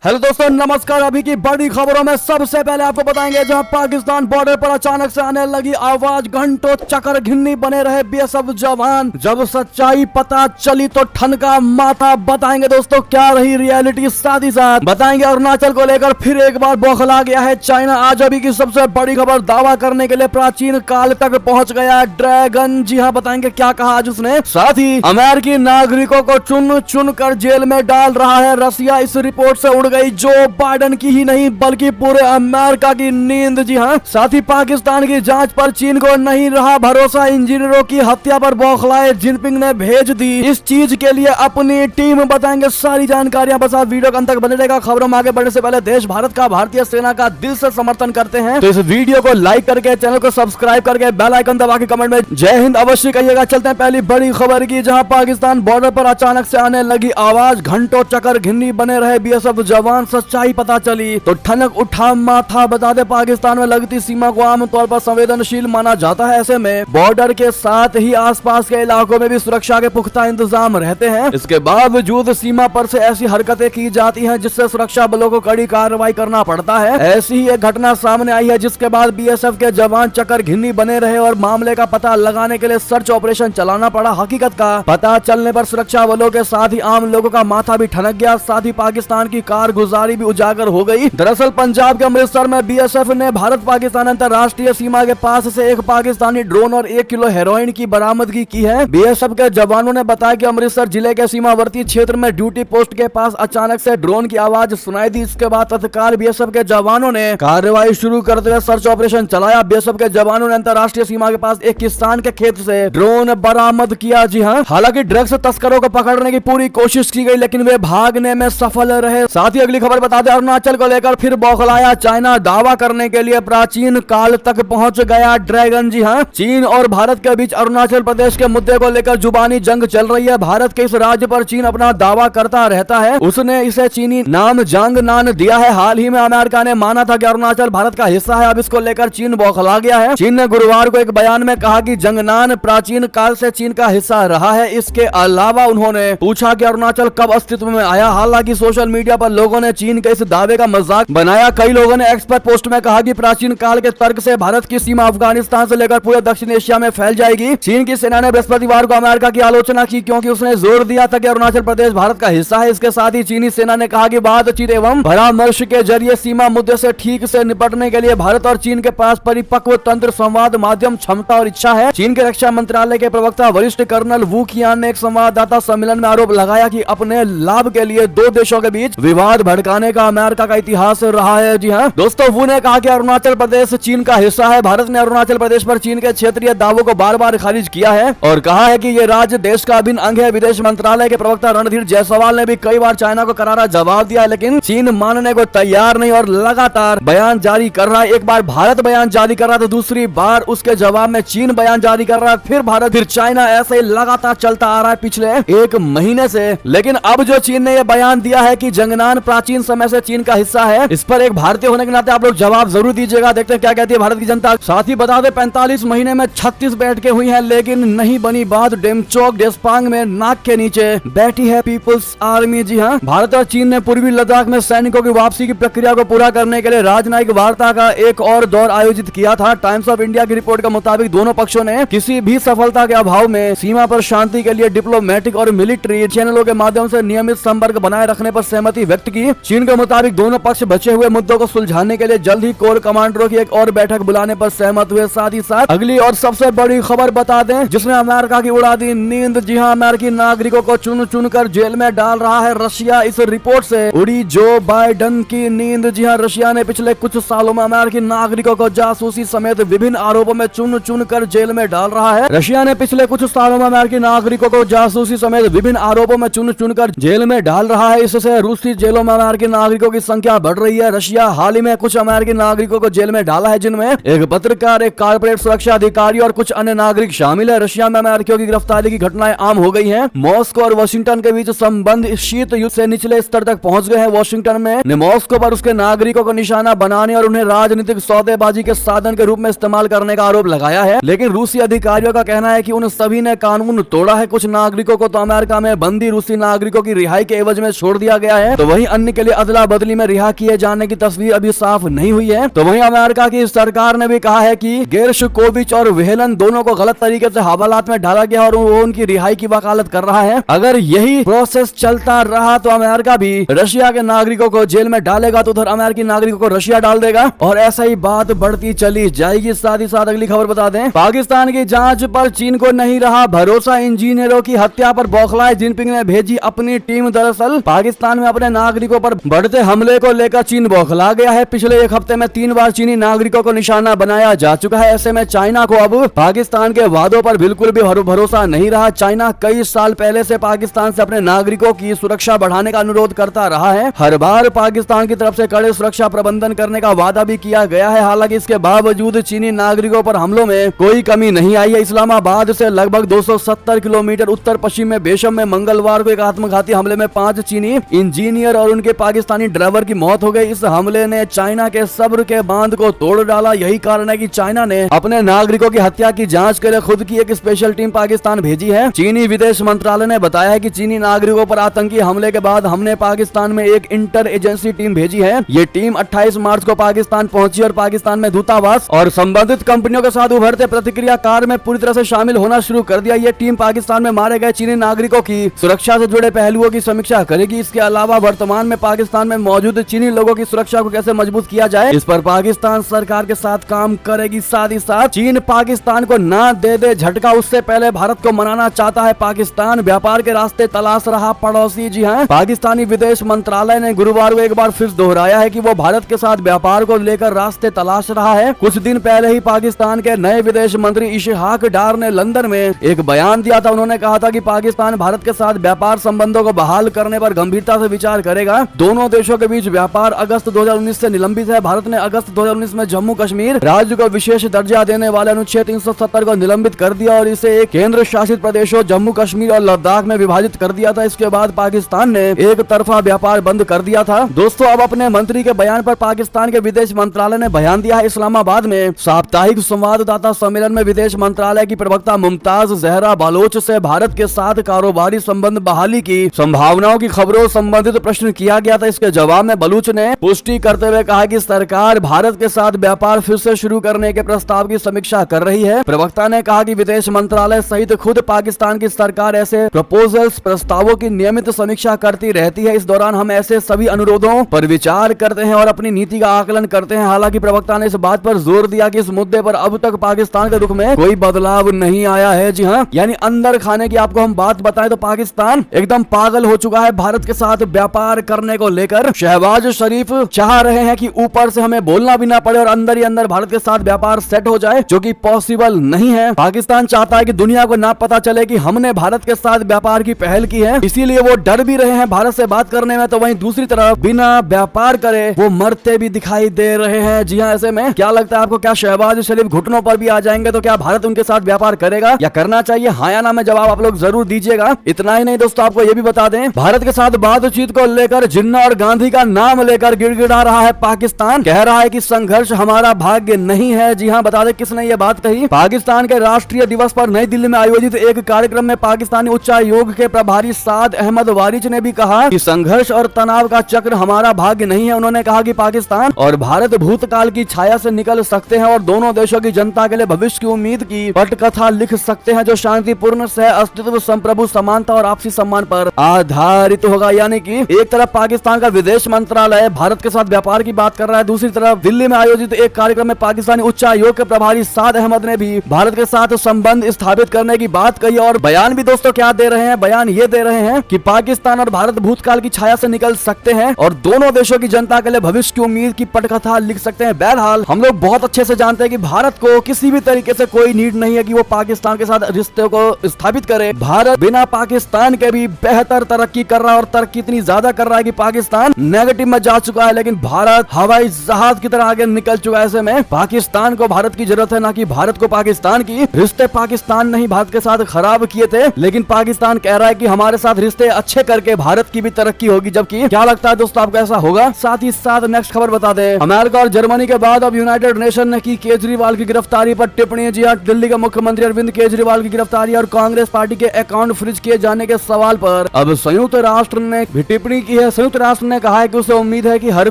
Hello दोस्तों, नमस्कार। अभी की बड़ी खबरों में सबसे पहले आपको बताएंगे, जहां पाकिस्तान बॉर्डर पर अचानक से आने लगी आवाज, घंटों चक्कर घिन्नी बने रहे बीएसएफ जवान। जब सच्चाई पता चली तो ठनका माथा। बताएंगे दोस्तों क्या रही रियलिटी, साथ ही साथ बताएंगे अरुणाचल को लेकर फिर एक बार बौखला गया है चाइना। आज अभी की सबसे बड़ी खबर, दावा करने के लिए प्राचीन काल तक पहुंच गया ड्रैगन। जी हाँ, बताएंगे क्या कहा आज उसने। साथ ही अमेरिकी नागरिकों को चुन चुन कर जेल में डाल रहा है रसिया। इस रिपोर्ट से उड़ गई जो बाइडेन की ही नहीं बल्कि पूरे अमेरिका की नींद। जी हाँ, साथ ही पाकिस्तान की जांच पर चीन को नहीं रहा भरोसा। इंजीनियरों की हत्या पर बौखलाए जिनपिंग ने भेज दी इस चीज के लिए अपनी टीम। बताएंगे सारी जानकारियां, बस आप वीडियो के अंत तक बने रहेगा। खबरों में आगे बढ़ने से पहले देश भारत का, भारतीय सेना का दिल से समर्थन करते हैं तो इस वीडियो को लाइक करके, चैनल को सब्सक्राइब करके, बेल आइकन दबा के कमेंट में जय हिंद अवश्य कहिएगा। चलते हैं पहली बड़ी खबर की, जहां पाकिस्तान बॉर्डर पर अचानक से आने लगी आवाज, घंटों चक्कर घिन्नी बने रहे बीएसएफ जवान। सच्चाई पता चली तो ठनक उठा माथा। बता दे, पाकिस्तान में लगती सीमा को आमतौर पर संवेदनशील माना जाता है। ऐसे में बॉर्डर के साथ ही आसपास के इलाकों में भी सुरक्षा के पुख्ता इंतजाम रहते हैं। इसके बावजूद सीमा पर से ऐसी हरकतें की जाती हैं जिससे सुरक्षा बलों को कड़ी कार्रवाई करना पड़ता है। ऐसी ही एक घटना सामने आई है जिसके बाद बीएसएफ के जवान चक्कर घिन्नी बने रहे और मामले का पता लगाने के लिए सर्च ऑपरेशन चलाना पड़ा। हकीकत का पता चलने पर सुरक्षा बलों के साथ ही आम लोगों का माथा भी ठनक गया। साथ ही पाकिस्तान की कारगुजारी भी उजागर हो गई। दरअसल पंजाब के अमृतसर में बीएसएफ ने भारत पाकिस्तान अंतर्राष्ट्रीय सीमा के पास से एक पाकिस्तानी ड्रोन और 1 किलो हेरोइन की बरामदगी की है। बीएसएफ के जवानों ने बताया कि अमृतसर जिले के सीमावर्ती क्षेत्र में ड्यूटी पोस्ट के पास अचानक से ड्रोन की आवाज सुनाई दी। इसके बाद तत्काल बीएसएफ के जवानों ने कार्रवाई शुरू करते हुए सर्च ऑपरेशन चलाया। बीएसएफ के जवानों ने अंतर्राष्ट्रीय सीमा के पास एक किसान के खेत से ड्रोन बरामद किया। जी हाँ, हालांकि ड्रग्स तस्करों को पकड़ने की पूरी कोशिश की गई लेकिन वे भागने में सफल रहे। साथ ही अगली खबर बता दें, अरुणाचल को लेकर फिर बौखलाया चाइना। दावा करने के लिए प्राचीन काल तक पहुंच गया ड्रैगन। जी हाँ, चीन और भारत के बीच अरुणाचल प्रदेश के मुद्दे को लेकर जुबानी जंग चल रही है। भारत के इस राज्य पर चीन अपना दावा करता रहता है। उसने इसे चीनी नाम जांगनान दिया है। हाल ही में अमेरिका ने माना था कि अरुणाचल भारत का हिस्सा है। अब इसको लेकर चीन बौखला गया है। चीन ने गुरुवार को एक बयान में कहा कि जंगनान प्राचीन काल से चीन का हिस्सा रहा है। इसके अलावा उन्होंने पूछा कि अरुणाचल कब अस्तित्व में आया। हालांकि सोशल मीडिया पर लोगों ने चीन के इस दावे का मजाक बनाया। कई लोगों ने एक्स पर पोस्ट में कहा कि प्राचीन काल के तर्क से भारत की सीमा अफगानिस्तान से लेकर पूरे दक्षिण एशिया में फैल जाएगी। चीन की सेना ने बृहस्पतिवार को अमेरिका की आलोचना की क्योंकि उसने जोर दिया था कि अरुणाचल प्रदेश भारत का हिस्सा है। इसके साथ ही चीनी सेना ने कहा कि बातचीत एवं परामर्श के जरिए सीमा मुद्दे से ठीक से निपटने के लिए भारत और चीन के पास परिपक्व तंत्र, संवाद माध्यम, क्षमता और इच्छा है। चीन के रक्षा मंत्रालय के प्रवक्ता वरिष्ठ कर्नल वू कियान ने एक संवाददाता सम्मेलन में आरोप लगाया कि अपने लाभ के लिए दो देशों के बीच विवाद भड़काने का अमेरिका का इतिहास रहा है। जी हाँ दोस्तों, वो ने कहा कि अरुणाचल प्रदेश चीन का हिस्सा है। भारत ने अरुणाचल प्रदेश पर चीन के क्षेत्रीय दावों को बार बार खारिज किया है और कहा है कि ये राज्य देश का अभिन्न अंग है। विदेश मंत्रालय के प्रवक्ता रणधीर जायसवाल ने भी कई बार चाइना को करारा जवाब दिया लेकिन चीन मानने को तैयार नहीं और लगातार बयान जारी कर रहा है। एक बार भारत बयान जारी कर रहा तो दूसरी बार उसके जवाब में चीन बयान जारी कर रहा है, फिर भारत, फिर चाइना। ऐसे ही लगातार चलता आ रहा है पिछले एक महीने से। लेकिन अब जो चीन ने यह बयान दिया है कि जंगनान प्राचीन समय से चीन का हिस्सा है, इस पर एक भारतीय होने के नाते आप लोग जवाब जरूर दीजिएगा। देखते हैं क्या कहती है भारत की जनता। साथ ही बता दें, 45 महीने में 36 बैठकें हुई हैं लेकिन नहीं बनी बात। डेमचोक डेस्पांग में नाक के नीचे बैठी है पीपुल्स आर्मी। जी हाँ, भारत और चीन ने पूर्वी लद्दाख में सैनिकों की वापसी की प्रक्रिया को पूरा करने के लिए राजनयिक वार्ता का एक और दौर आयोजित किया था। टाइम्स ऑफ इंडिया की रिपोर्ट के मुताबिक दोनों पक्षों ने किसी भी सफलता के अभाव में सीमा पर शांति के लिए डिप्लोमेटिक और मिलिट्री चैनलों के माध्यम से नियमित संपर्क बनाए रखने पर सहमति व्यक्त की। चीन के मुताबिक दोनों पक्ष बचे हुए मुद्दों को सुलझाने के लिए जल्द ही कोर कमांडरों की एक और बैठक बुलाने पर सहमत हुए। साथ ही साथ अगली और सबसे बड़ी खबर बता दें जिसने अमेरिका की उड़ा दी नींद। जी हाँ, अमेरिकी नागरिकों को चुन चुन कर जेल में डाल रहा है रशिया। इस रिपोर्ट से उड़ी जो बाइडेन की नींद। जी हाँ, रशिया ने पिछले कुछ सालों में अमेरिकी नागरिकों को जासूसी समेत विभिन्न आरोपों में चुन चुन कर जेल में डाल रहा है। रशिया ने पिछले कुछ सालों में अमेरिकी नागरिकों को जासूसी समेत विभिन्न आरोपों में चुन चुन कर जेल में डाल रहा है। इससे रूसी जेलों में अमेरिकी नागरिकों की संख्या बढ़ रही है। रशिया हाल ही में कुछ अमेरिकी नागरिकों को जेल में डाला है जिनमें एक पत्रकार, एक कारपोरेट सुरक्षा अधिकारी और कुछ अन्य नागरिक शामिल है। रशिया में अमेरिकियों की गिरफ्तारी की घटनाएं आम हो गई हैं। मॉस्को और वाशिंगटन के बीच संबंध शीत युद्ध से निचले स्तर तक पहुंच गए हैं। वाशिंगटन ने मॉस्को पर उसके नागरिकों को निशाना बनाने और उन्हें राजनीतिक सौदेबाजी के साधन के रूप में इस्तेमाल करने का आरोप लगाया है। लेकिन रूसी अधिकारियों का कहना है कि उन सभी ने कानून तोड़ा है। कुछ नागरिकों को तो अमेरिका में बंदी रूसी नागरिकों की रिहाई के एवज में छोड़ दिया गया है, तो वहीं अन्य के लिए अदला बदली में रिहा किए जाने की तस्वीर अभी साफ नहीं हुई है। तो वहीं अमेरिका की सरकार ने भी कहा है कि गेरशकोविच और व्हेलन दोनों को गलत तरीके से हवालात में डाला गया और वो उनकी रिहाई की वकालत कर रहा है। अगर यही प्रोसेस चलता रहा तो अमेरिका भी रशिया के नागरिकों को जेल में डालेगा तो उधर अमेरिकी नागरिकों को रशिया डाल देगा और ऐसा ही बात बढ़ती चली जाएगी। साथ ही साथ अगली खबर बता दें, पाकिस्तान की जांच पर चीन को नहीं रहा भरोसा, इंजीनियरों की हत्या पर बौखलाए जिनपिंग ने भेजी अपनी टीम। दरअसल पाकिस्तान में अपने नागरिकों पर बढ़ते हमले को लेकर चीन बौखला गया है। पिछले एक हफ्ते में 3 बार चीनी नागरिकों को निशाना बनाया जा चुका है। ऐसे में चाइना को अब पाकिस्तान के वादों पर बिल्कुल भी भरोसा नहीं रहा। चाइना कई साल पहले से पाकिस्तान से अपने नागरिकों की सुरक्षा बढ़ाने का अनुरोध करता रहा है। हर बार पाकिस्तान की तरफ से कड़े सुरक्षा प्रबंधन करने का वादा भी किया गया है। हालांकि इसके बावजूद चीनी नागरिकों पर हमलों में कोई कमी नहीं आई है। इस्लामाबाद से लगभग 270 किलोमीटर उत्तर पश्चिम में बेशम में मंगलवार को एक आत्मघाती हमले में 5 चीनी इंजीनियर और उनके पाकिस्तानी ड्राइवर की मौत हो गई। इस हमले ने चाइना के सब्र के बांध को तोड़ डाला। यही कारण है कि चाइना ने अपने नागरिकों की हत्या की जांच के लिए खुद की एक स्पेशल टीम पाकिस्तान भेजी है। चीनी विदेश मंत्रालय ने बताया है कि चीनी नागरिकों पर आतंकी हमले के बाद हमने पाकिस्तान में एक इंटर एजेंसी टीम भेजी है। ये टीम 28 मार्च को पाकिस्तान पहुंची और पाकिस्तान में दूतावास और संबंधित कंपनियों के साथ उभरते प्रतिक्रिया कार्य में पूरी तरह से शामिल होना शुरू कर दिया। ये टीम पाकिस्तान में मारे गए चीनी नागरिकों की सुरक्षा से जुड़े पहलुओं की समीक्षा करेगी। इसके अलावा वर्तमान में पाकिस्तान में मौजूद चीनी लोगों की सुरक्षा को कैसे मजबूत किया जाए, इस पर पाकिस्तान सरकार के साथ काम करेगी। साथ ही साथ चीन पाकिस्तान को ना दे झटका, उससे पहले भारत को मनाना चाहता है पाकिस्तान। व्यापार के रास्ते तलाश रहा पड़ोसी। जी हाँ, पाकिस्तानी विदेश मंत्रालय ने गुरुवार को एक बार फिर दोहराया है कि वो भारत के साथ व्यापार को लेकर रास्ते तलाश रहा है। कुछ दिन पहले ही पाकिस्तान के नए विदेश मंत्री इशहाक डार ने लंदन में एक बयान दिया था। उन्होंने कहा था कि पाकिस्तान भारत के साथ व्यापार संबंधों को बहाल करने पर गंभीरता से विचार करेगा। दोनों देशों के बीच व्यापार अगस्त 2019 से निलंबित है। भारत ने अगस्त 2019 में जम्मू कश्मीर राज्य को विशेष दर्जा देने वाले अनुच्छेद 370 को निलंबित कर दिया और इसे एक केंद्र शासित प्रदेशों जम्मू कश्मीर और लद्दाख में विभाजित कर दिया था। इसके बाद पाकिस्तान ने एक तरफा व्यापार बंद कर दिया था। दोस्तों, अब अपने मंत्री के बयान पर पाकिस्तान के विदेश मंत्रालय ने बयान दिया है। इस्लामाबाद में साप्ताहिक संवाददाता सम्मेलन में विदेश मंत्रालय की प्रवक्ता मुमताज जहरा बलोच से भारत के साथ कारोबारी संबंध बहाली की संभावनाओं की खबरों संबंधित प्रश्न किया गया था। इसके जवाब में बलूच ने पुष्टि करते हुए कहा कि सरकार भारत के साथ व्यापार फिर से शुरू करने के प्रस्ताव की समीक्षा कर रही है। प्रवक्ता ने कहा कि विदेश मंत्रालय सहित खुद पाकिस्तान की सरकार ऐसे प्रपोजल्स प्रस्तावों की नियमित समीक्षा करती रहती है। इस दौरान हम ऐसे सभी अनुरोधों पर विचार करते हैं और अपनी नीति का आकलन करते हैं। हालांकि प्रवक्ता ने इस बात पर जोर दिया कि इस मुद्दे पर अब तक पाकिस्तान के रुख में कोई बदलाव नहीं आया है। जी हाँ, यानी अंदर खाने की आपको हम बात बताएं तो पाकिस्तान एकदम पागल हो चुका है भारत के साथ व्यापार करने को लेकर। शहबाज शरीफ चाह रहे हैं कि ऊपर से हमें बोलना भी ना पड़े और अंदर ही अंदर भारत के साथ व्यापार सेट हो जाए, जो कि पॉसिबल नहीं है। पाकिस्तान चाहता है कि दुनिया को ना पता चले कि हमने भारत के साथ व्यापार की पहल की है, इसीलिए वो डर भी रहे हैं भारत से बात करने में। तो वहीं दूसरी तरफ बिना व्यापार करे वो मरते भी दिखाई दे रहे हैं। जी हाँ, ऐसे में क्या लगता है आपको, क्या शहबाज शरीफ घुटनों पर भी आ जाएंगे? तो क्या भारत उनके साथ व्यापार करेगा या करना चाहिए? हाँ या ना में जवाब आप लोग जरूर दीजिएगा। इतना ही नहीं दोस्तों, आपको ये भी बता दें, भारत के साथ बातचीत को लेकर जिन्ना और गांधी का नाम लेकर गिड़गिड़ा रहा है पाकिस्तान। कह रहा है कि संघर्ष हमारा भाग्य नहीं है। जी हाँ, बता दें किसने ये बात कही। पाकिस्तान के राष्ट्रीय दिवस पर नई दिल्ली में आयोजित एक कार्यक्रम में पाकिस्तानी उच्चायोग के प्रभारी साद अहमद वारिच ने भी कहा कि संघर्ष और तनाव का चक्र हमारा भाग्य नहीं है। उन्होंने कहा कि पाकिस्तान और भारत भूतकाल की छाया से निकल सकते हैं और दोनों देशों की जनता के लिए भविष्य की उम्मीद की पटकथा लिख सकते हैं, जो शांतिपूर्ण सह अस्तित्व, संप्रभु, समानता और आपसी सम्मान पर आधारित होगा। यानी कि एक तरफ पाकिस्तान का विदेश मंत्रालय भारत के साथ व्यापार की बात कर रहा है, दूसरी तरफ दिल्ली में आयोजित एक कार्यक्रम में पाकिस्तानी उच्चायोग के प्रभारी साद अहमद ने भी भारत के साथ संबंध स्थापित करने की बात कही। और बयान भी दोस्तों क्या दे रहे हैं, बयान ये दे रहे हैं कि पाकिस्तान और भारत भूतकाल की छाया से निकल सकते हैं और दोनों देशों की जनता के लिए भविष्य की उम्मीद की पटकथा लिख सकते हैं। बहरहाल हम लोग बहुत अच्छे से जानते हैं कि भारत को किसी भी तरीके से कोई नीड नहीं है कि वो पाकिस्तान के साथ रिश्ते को स्थापित करे। भारत बिना पाकिस्तान के भी बेहतर तरक्की कर रहा है और तरक्की इतनी ज्यादा कर रहा है कि पाकिस्तान नेगेटिव में जा चुका है, लेकिन भारत हवाई जहाज की तरह आगे निकल चुका है। ऐसे में पाकिस्तान को भारत की जरूरत है, ना कि भारत को पाकिस्तान की। रिश्ते पाकिस्तान नहीं भारत के साथ खराब किए थे, लेकिन पाकिस्तान कह रहा है कि हमारे साथ रिश्ते अच्छे करके भारत की भी तरक्की होगी। जबकि क्या लगता है दोस्तों आपको ऐसा होगा? साथ ही साथ नेक्स्ट खबर बता दें, अमेरिका और जर्मनी के बाद अब यूनाइटेड नेशन ने की केजरीवाल की गिरफ्तारी पर टिप्पणी। जी हाँ, दिल्ली के मुख्यमंत्री अरविंद केजरीवाल की गिरफ्तारी और कांग्रेस पार्टी के अकाउंट फ्रीज किए जाने के सवाल पर अब संयुक्त राष्ट्र ने भी टिप्पणी की है। है। संयुक्त राष्ट्र ने कहा है कि उसे उम्मीद है कि हर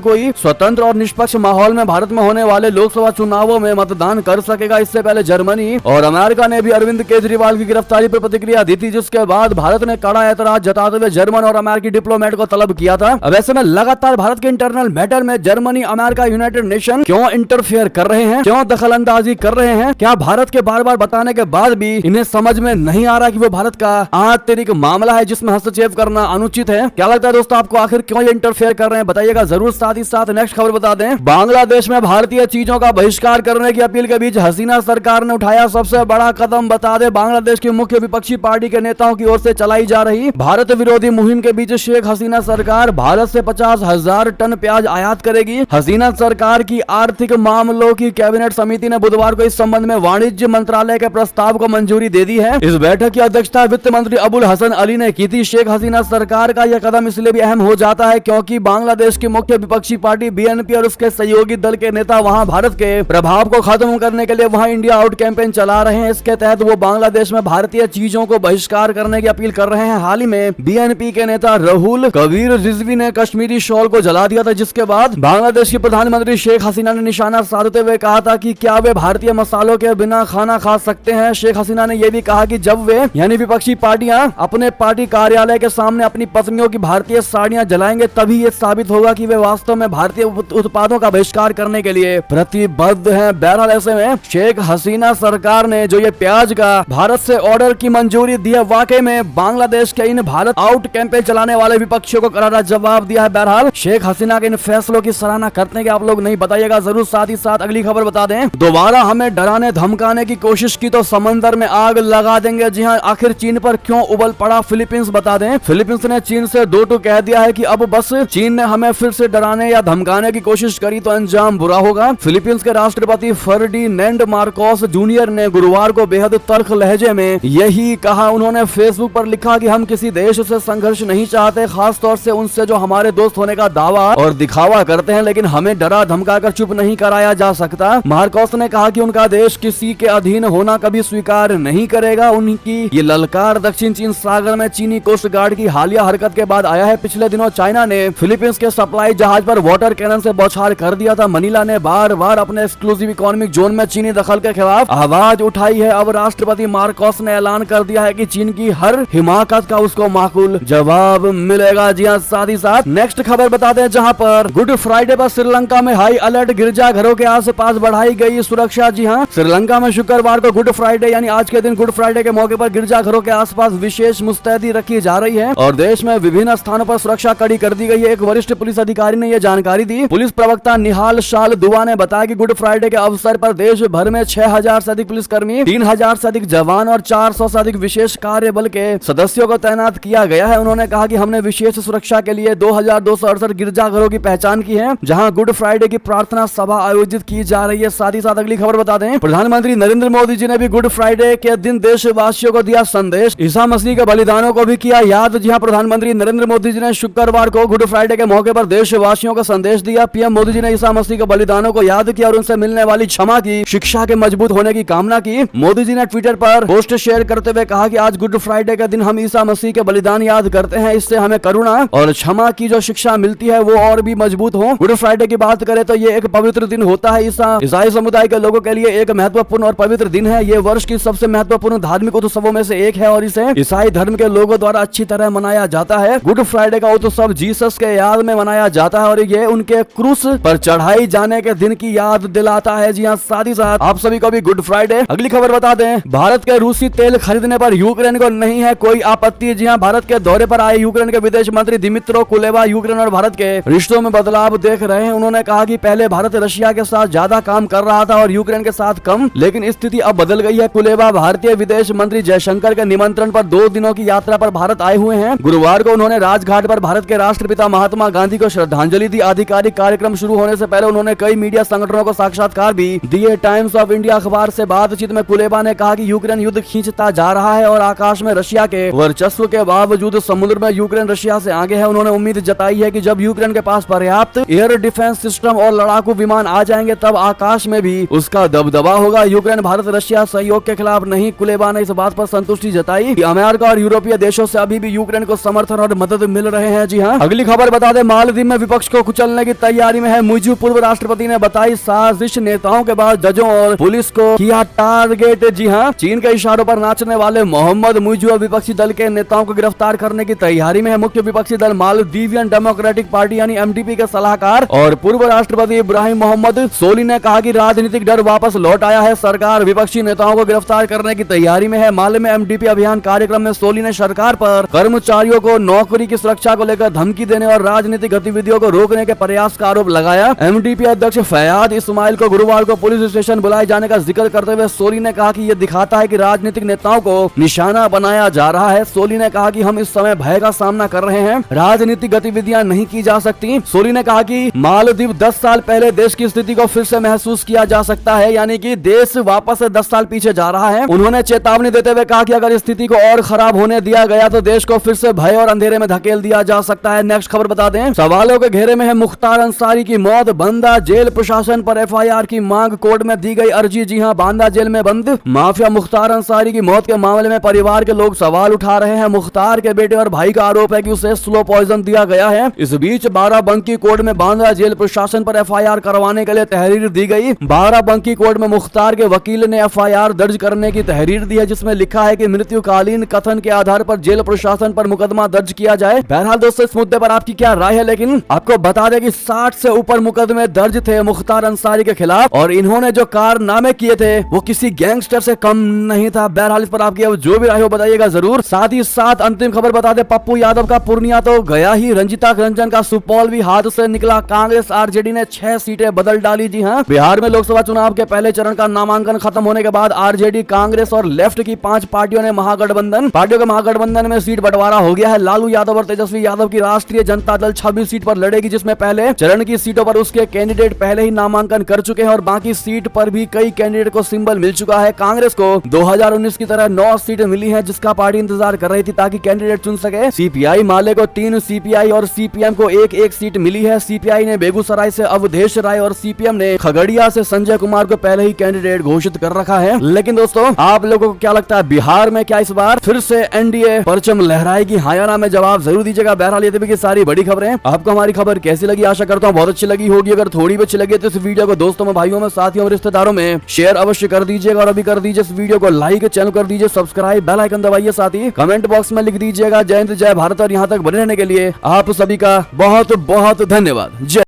कोई स्वतंत्र और निष्पक्ष माहौल में भारत में होने वाले लोकसभा चुनावों में मतदान कर सकेगा। इससे पहले जर्मनी और अमेरिका ने भी अरविंद केजरीवाल की गिरफ्तारी पर प्रतिक्रिया दी थी, जिसके बाद भारत ने कड़ा ऐतराज जताते हुए जर्मन और अमेरिकी डिप्लोमेट को तलब किया था। अब ऐसे में लगातार भारत के इंटरनल मैटर में जर्मनी, अमेरिका, यूनाइटेड नेशन क्यों इंटरफेयर कर रहे हैं, क्यों दखल अंदाजी कर रहे हैं? क्या भारत के बार बार बताने के बाद भी इन्हें समझ में नहीं आ रहा कि वो भारत का आंतरिक मामला है जिसमें हस्तक्षेप करना अनुचित है? क्या लगता है दोस्तों आपको, आखिर क्यों ये इंटरफेयर कर रहे हैं? बताइएगा जरूर। साथ ही साथ नेक्स्ट खबर बता दें, बांग्लादेश में भारतीय चीजों का बहिष्कार करने की अपील के बीच हसीना सरकार ने उठाया सबसे बड़ा कदम। बता दें, बांग्लादेश की मुख्य विपक्षी पार्टी के नेताओं की ओर से चलाई जा रही भारत विरोधी मुहिम के बीच शेख हसीना सरकार भारत से 50,000 टन प्याज आयात करेगी। हसीना सरकार की आर्थिक मामलों की कैबिनेट समिति ने बुधवार को इस संबंध में वाणिज्य मंत्रालय के प्रस्ताव को मंजूरी दे दी है। इस बैठक की अध्यक्षता वित्त मंत्री अबुल हसन अली ने की थी। शेख हसीना सरकार का यह कदम इसलिए भी अहम हो जाता है क्योंकि बांग्लादेश की मुख्य विपक्षी पार्टी बीएनपी और उसके सहयोगी दल के नेता वहां भारत के प्रभाव को खत्म करने के लिए वहां इंडिया आउट कैंपेन चला रहे हैं। इसके तहत वो बांग्लादेश में भारतीय चीजों को बहिष्कार करने की अपील कर रहे हैं। हाल ही में बीएनपी के नेता राहुल कबीर रिजवी ने कश्मीरी शॉल को जला दिया था, जिसके बाद बांग्लादेश की प्रधानमंत्री शेख हसीना ने निशाना साधते हुए कहा था कि क्या वे भारतीय मसालों के बिना खाना खा सकते हैं। शेख हसीना ने यह भी कहा कि जब वे यानी विपक्षी पार्टियां अपने पार्टी कार्यालय के सामने अपनी पत्नियों की भारतीय साड़ियां जलाएंगे तभी ये साबित होगा कि वे वास्तव में भारतीय उत्पादों का बहिष्कार करने के लिए प्रतिबद्ध हैं। बहरहाल ऐसे में शेख हसीना सरकार ने जो ये प्याज का भारत से ऑर्डर की मंजूरी दी है, वाकई में बांग्लादेश के इन भारत आउट कैंपेन चलाने वाले विपक्षियों को करारा जवाब दिया है। बहरहाल शेख हसीना के इन फैसलों की सराहना करते हैं कि आप लोग नहीं, बताइएगा जरूर। साथ ही साथ अगली खबर बता दें, दोबारा हमें डराने धमकाने की कोशिश की तो समंदर में आग लगा देंगे। जी हाँ, आखिर चीन पर क्यों उबल पड़ा फिलीपींस? बता दें, फिलीपींस ने चीन से दो टूक कह दिया है कि अब बस चीन ने हमें फिर से डराने या धमकाने की कोशिश करी तो अंजाम बुरा होगा। फिलीपींस के राष्ट्रपति फर्डिनेंड मार्कोस जूनियर ने गुरुवार को बेहद तल्ख लहजे में यही कहा। उन्होंने फेसबुक पर लिखा कि हम किसी देश से संघर्ष नहीं चाहते, खास तौर से उनसे जो हमारे दोस्त होने का दावा और दिखावा करते हैं, लेकिन हमें डरा धमकाकर चुप नहीं कराया जा सकता। मार्कोस ने कहा कि उनका देश किसी के अधीन होना कभी स्वीकार नहीं करेगा। उनकी ये ललकार दक्षिण चीन सागर में चीनी कोस्ट गार्ड की हालिया हरकत के बाद आया है। पिछले दिनों चाइना ने फिलीपींस के सप्लाई जहाज पर वाटर कैनन से बौछार कर दिया था। मनीला ने बार बार अपने एक्सक्लूसिव इकोनॉमिक जोन में चीनी दखल के खिलाफ आवाज उठाई है। अब राष्ट्रपति मार्कोस ने ऐलान कर दिया है कि चीन की हर हिमाकत का उसको माकूल जवाब मिलेगा। जी हाँ, साथ ही साथ नेक्स्ट खबर बता दें, जहां पर गुड फ्राइडे पर श्रीलंका में हाई अलर्ट, गिरजाघरों के आसपास बढ़ाई गई सुरक्षा। जी हाँ, श्रीलंका में शुक्रवार को गुड फ्राइडे यानी आज के दिन गुड फ्राइडे के मौके पर गिरजाघरों के आसपास विशेष मुस्तैदी रखी जा रही है और देश में विभिन्न स्थानों पर सुरक्षा कड़ी कर दी गई है। एक वरिष्ठ पुलिस अधिकारी ने यह जानकारी दी। पुलिस प्रवक्ता निहाल शाल दुआ ने बताया कि गुड फ्राइडे के अवसर पर देश भर में 6,000 से अधिक पुलिसकर्मी, 3,000 से अधिक जवान और 400 से अधिक विशेष कार्य बल के सदस्यों को तैनात किया गया है। उन्होंने कहा कि हमने विशेष सुरक्षा के लिए 2,268 गिरजाघरों की पहचान की है, जहां गुड फ्राइडे की प्रार्थना सभा आयोजित की जा रही है। साथ ही साथ अगली खबर बता दें, प्रधानमंत्री नरेंद्र मोदी जी ने भी गुड फ्राइडे के दिन देशवासियों को दिया संदेश, ईसा मसीह के बलिदानों को भी किया याद। जी हां, प्रधानमंत्री नरेंद्र मोदी जी ने शुक्रवार को गुड फ्राइडे के मौके पर देशवासियों को संदेश दिया। पीएम मोदी जी ने ईसा मसीह के बलिदानों को याद किया और उनसे मिलने वाली क्षमा की शिक्षा के मजबूत होने की कामना की। मोदी जी ने ट्विटर पर पोस्ट शेयर करते हुए कहा कि आज गुड फ्राइडे के दिन हम ईसा मसीह के बलिदान याद करते हैं, इससे हमें करुणा और क्षमा की जो शिक्षा मिलती है वो और भी मजबूत हो। गुड फ्राइडे की बात करें तो ये एक पवित्र दिन होता है। ईसाई समुदाय के लोगों के लिए एक महत्वपूर्ण और पवित्र दिन है। ये वर्ष की सबसे महत्वपूर्ण धार्मिक उत्सवों में से एक है और इसे ईसाई धर्म के लोगों द्वारा अच्छी तरह मनाया जाता है। गुड फ्राइडे का उत्सव जीसस के याद में मनाया जाता है और ये उनके क्रूस पर चढ़ाई जाने के दिन की याद दिलाता है। जी हाँ, साथ ही साथ आप सभी को भी गुड फ्राइडे। अगली खबर बता दें, भारत के रूसी तेल खरीदने पर यूक्रेन को नहीं है कोई आपत्ति। जी हाँ, भारत के दौरे पर आए यूक्रेन के विदेश मंत्री दिमित्रो कुलेबा यूक्रेन और भारत के रिश्तों में बदलाव देख रहे हैं। उन्होंने कहा कि पहले भारत रशिया के साथ ज्यादा काम कर रहा था और यूक्रेन के साथ कम, लेकिन स्थिति अब बदल गई है। कुलेबा भारतीय विदेश मंत्री जयशंकर के निमंत्रण पर 2 दिनों की यात्रा पर भारत आए हुए हैं। गुरुवार को उन्होंने राजघाट पर भारत के राष्ट्रपिता महात्मा गांधी को श्रद्धांजलि दी। आधिकारिक कार्यक्रम शुरू होने से पहले उन्होंने कई मीडिया संगठनों को साक्षात्कार भी दिए। टाइम्स ऑफ इंडिया अखबार से बातचीत में कुलेबा ने कहा कि यूक्रेन युद्ध खींचता जा रहा है और आकाश में रशिया के वर्चस्व के बावजूद समुद्र में यूक्रेन रशिया से आगे है। उन्होंने उम्मीद जताई है कि जब यूक्रेन के पास पर्याप्त एयर डिफेंस सिस्टम और लड़ाकू विमान आ जाएंगे तब आकाश में भी उसका दबदबा होगा। यूक्रेन भारत रशिया सहयोग के खिलाफ नहीं। कुलेबा ने इस बात पर संतुष्टि जताई कि अमेरिका और यूरोपीय देशों से अभी भी यूक्रेन को समर्थन और मदद मिल रहे हैं। हैं। जी हाँ, अगली खबर बता दें, मालदीव में विपक्ष को कुचलने की तैयारी में है मुइजू। पूर्व राष्ट्रपति ने बताई साजिश, नेताओं के बाद जजों और पुलिस को किया टारगेट। जी हाँ, चीन के इशारों पर नाचने वाले मोहम्मद मुइजू और विपक्षी दल के नेताओं को गिरफ्तार करने की तैयारी में है। मुख्य विपक्षी दल मालदीवियन डेमोक्रेटिक पार्टी यानी एमडीपी के सलाहकार और पूर्व राष्ट्रपति इब्राहिम मोहम्मद सोली ने कहा कि राजनीतिक डर वापस लौट आया है। सरकार विपक्षी नेताओं को गिरफ्तार करने की तैयारी में है। माले में एमडीपी अभियान कार्यक्रम में सोली ने सरकार पर कर्मचारियों को नौकरी की सुरक्षा को लेकर धमकी देने और राजनीतिक गतिविधियों को रोकने के प्रयास का आरोप लगाया। एमडीपी अध्यक्ष फयाद इस्माइल को गुरुवार को पुलिस स्टेशन बुलाए जाने का जिक्र करते हुए सोली ने कहा कि यह दिखाता है कि राजनीतिक नेताओं को निशाना बनाया जा रहा है। सोली ने कहा कि हम इस समय भय का सामना कर रहे हैं, राजनीतिक गतिविधियां नहीं की जा सकती। सोली ने कहा कि मालदीव 10 साल पहले देश की स्थिति को फिर से महसूस किया जा सकता है, यानी कि देश वापस से 10 साल पीछे जा रहा है। उन्होंने चेतावनी देते हुए कहा कि अगर स्थिति को और खराब होने दिया गया तो देश को फिर से भय और अंधेरे में धकेल दिया जा सकता है। नेक्स्ट खबर बता दें, सवालों के घेरे में है मुख्तार अंसारी की मौत, बंदा जेल, प्रशासन पर एफआईआर की मांग, कोर्ट में दी गई अर्जी। जी हां, बांदा जेल में बंद माफिया मुख्तार अंसारी की मौत के मामले में परिवार के लोग सवाल उठा रहे हैं। मुख्तार के बेटे और भाई का आरोप है कि उसे स्लो पॉइजन दिया गया है। इस बीच बाराबंकी कोर्ट में बांदा जेल प्रशासन पर एफआईआर करवाने के लिए तहरीर दी गई। बाराबंकी कोर्ट में मुख्तार के वकील ने एफआईआर दर्ज करने की तहरीर दी है, जिसमें लिखा है कि मृत्युकालीन कथन के आधार पर जेल प्रशासन पर मुकदमा दर्ज किया जाए। बहरहाल दोस्तों, इस मुद्दे पर आपकी क्या राय है? लेकिन आपको बता दें कि 60 से ऊपर मुकदमे दर्ज थे मुख्तार अंसारी के खिलाफ और इन्होंने जो कारनामे किए थे वो किसी गैंगस्टर से कम नहीं था। बहरहाल इस पर आपकी अब जो भी राय हो बताइएगा जरूर। साथ ही साथ अंतिम खबर बता दें, पप्पू यादव का पूर्णिया तो गया ही, रंजिता रंजन का सुपौल भी हाथ से निकला। कांग्रेस आरजेडी ने 6 सीटें बदल डाली। जी हाँ, बिहार में लोकसभा चुनाव के पहले चरण का नामांकन खत्म होने के बाद आरजेडी, कांग्रेस और लेफ्ट की 5 पार्टियों के महागठबंधन में सीट बंटवारा हो गया है। लालू यादव और तेजस्वी यादव की राष्ट्रीय जनता दल 26 सीट पर लड़ेगी, जिसमें पहले चरण की सीटों पर उसके कैंडिडेट पहले ही नामांकन कर चुके हैं और बाकी सीट पर भी कई कैंडिडेट को सिंबल मिल चुका है। कांग्रेस को 2019 की तरह 9 सीटें मिली हैं, जिसका पार्टी इंतजार कर रही थी ताकि कैंडिडेट चुन सके। सीपीआई माले को 3, सीपीआई और सीपीएम को 1-1 सीट मिली है। सीपीआई ने बेगूसराय से अवधेश राय और सीपीएम ने खगड़िया से संजय कुमार को पहले ही कैंडिडेट घोषित कर रखा है। लेकिन दोस्तों, आप लोगों को क्या लगता है, बिहार में क्या इस बार फिर से एनडीए परचम लहराएगी? हाँ या ना में जवाब जरूर दीजिएगा। बहरहाल ये भी सारी बड़ी खबरें। आपको हमारी खबर कैसी लगी? आशा करता हूँ बहुत अच्छी लगी होगी। अगर थोड़ी भी अच्छी लगी तो इस वीडियो को दोस्तों में, भाइयों में, साथियों और रिश्तेदारों में शेयर अवश्य कर दीजिएगा और अभी कर दीजिए इस वीडियो को लाइक, चैनल कर दीजिए सब्सक्राइब, बेल आइकन दबाइए। साथ ही कमेंट बॉक्स में लिख दीजिएगा जय हिंद, जय भारत। और यहाँ तक बने रहने के लिए आप सभी का बहुत बहुत धन्यवाद। जय